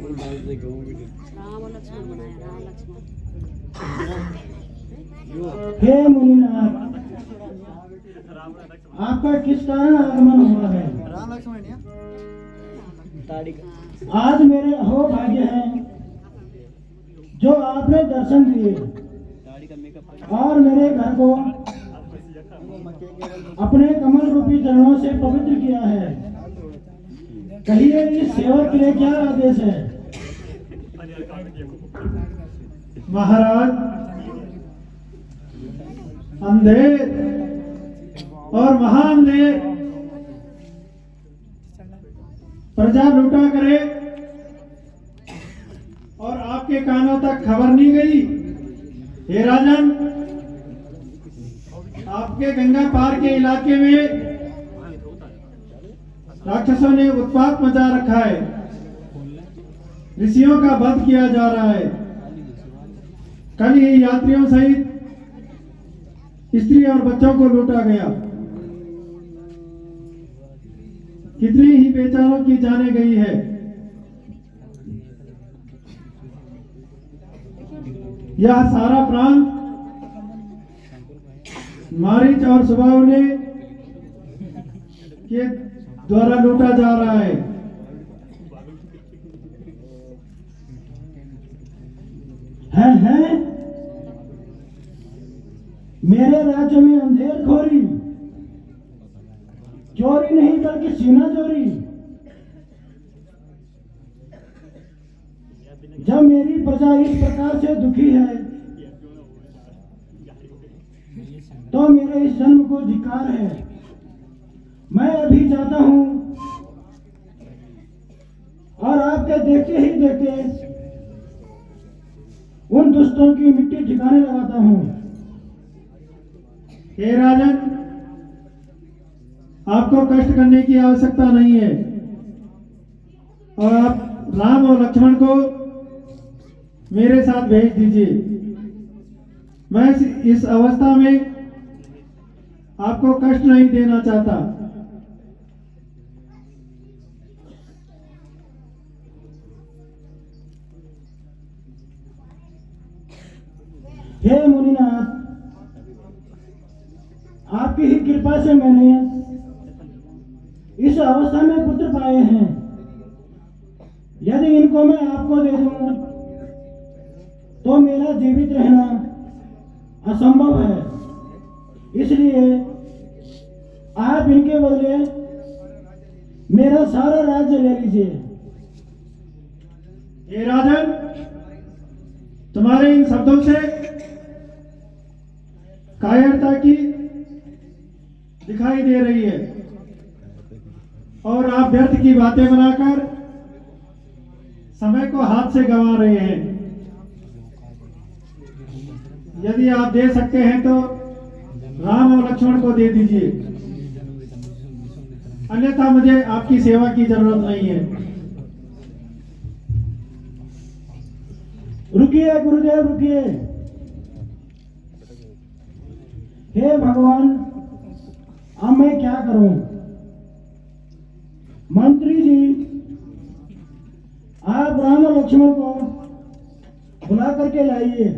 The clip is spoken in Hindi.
राम और लक्ष्मण बनाया, राम लक्ष्मण। हे मुनिनाथ, आपका किस कारण आगमन हुआ है? राम लक्ष्मण आज मेरे अहो भाग्य हैं जो आपने दर्शन दिए और मेरे घर को अपने कमल रूपी चरणों से पवित्र किया है। कहिए इस सेवक के लिए क्या आदेश है? महाराज, अंधेर और महाअंधेर प्रजा लूटा करे और आपके कानों तक खबर नहीं गई। हे राजन, आपके गंगा पार के इलाके में राक्षसों ने उत्पात मचा रखा है। ऋषियों का वध किया जा रहा है। कल ही यात्रियों सहित स्त्री और बच्चों को लूटा गया। कितनी ही बेचारों की जाने गई है। यह सारा प्रांत मारीच और सुबाहु ने के द्वारा लूटा जा रहा है। हैं? मेरे राज्य में अंधेर खोरी, चोरी नहीं बल्कि सीना चोरी। जब मेरी प्रजा इस प्रकार से दुखी है तो मेरे इस जन्म को धिक्कार है। मैं अभी जाता हूं और आपके देखते ही देखते उन दुष्टों की मिट्टी ठिकाने लगाता हूं। हे राजन, आपको कष्ट करने की आवश्यकता नहीं है और आप राम और लक्ष्मण को मेरे साथ भेज दीजिए। मैं इस अवस्था में आपको कष्ट नहीं देना चाहता। हे मुनिनाथ, आपकी ही कृपा से मैंने इस अवस्था में पुत्र पाए हैं। यदि इनको मैं आपको दे दूं तो मेरा जीवित रहना असंभव है। इसलिए आप इनके बदले मेरा सारा राज्य ले लीजिए। हे राजन, तुम्हारे इन शब्दों से कायरता की दिखाई दे रही है और आप व्यर्थ की बातें बनाकर समय को हाथ से गंवा रहे हैं। यदि आप दे सकते हैं तो राम और लक्ष्मण को दे दीजिए, अन्यथा मुझे आपकी सेवा की जरूरत नहीं है। रुकिए गुरुदेव, रुकिए। हे भगवान, अब मैं क्या करूं? मंत्री जी, आप राम और लक्ष्मण को बुला करके लाइए।